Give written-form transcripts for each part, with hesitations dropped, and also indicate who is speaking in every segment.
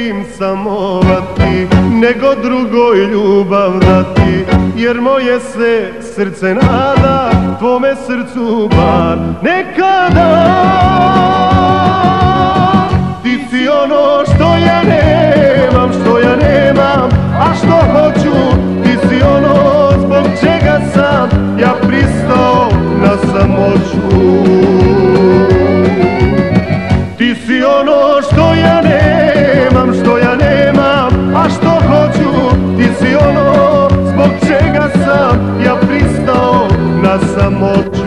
Speaker 1: volim samovati, nego drugoj ljubav dati, jer moje se srce nada tvome srcu bar nekada. Ti si ono što ja nemam, što ja nemam, a što hoću. Ti si ono zbog čega sam ja pristao na samoću. Ti si ono što ja nemam, što ja nemam, a što hoću. Ti si ono zbog čega sam ja pristao na samoću.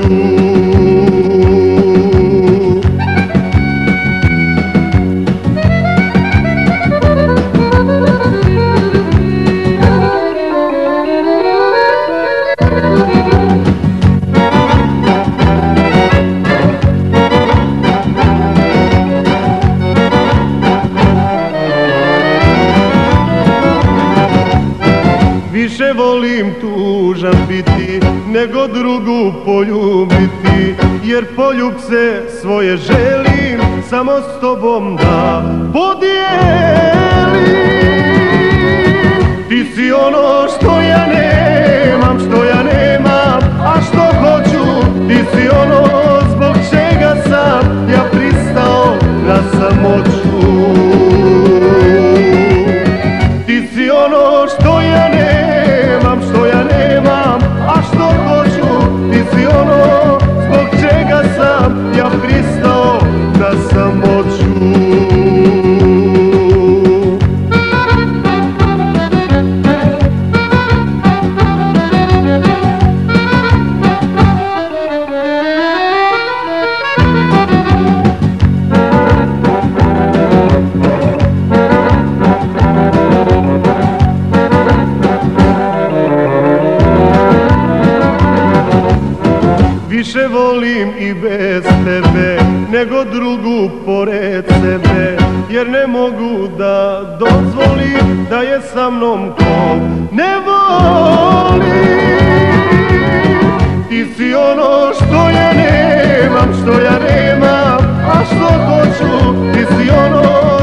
Speaker 1: Više volim tužan biti, nego drugu poljubiti, jer poljub se svoje želim samo s tobom da podijelim. Ti si ono što ja nemam, što ja nemam, a što hoću. Ti si ono zbog čega sam ja pristao na samoću. Ti si ono što ja nemam, što ja nemam, a što hoću. Ti si ono zbog čega sam ja pristao na samoću. Više volim i bez tebe, nego drugu pored sebe, jer ne mogu da dozvolim da je sa mnom ko ne voli. Ti si ono što ja nemam, što ja nemam, a što hoću. Ti si ono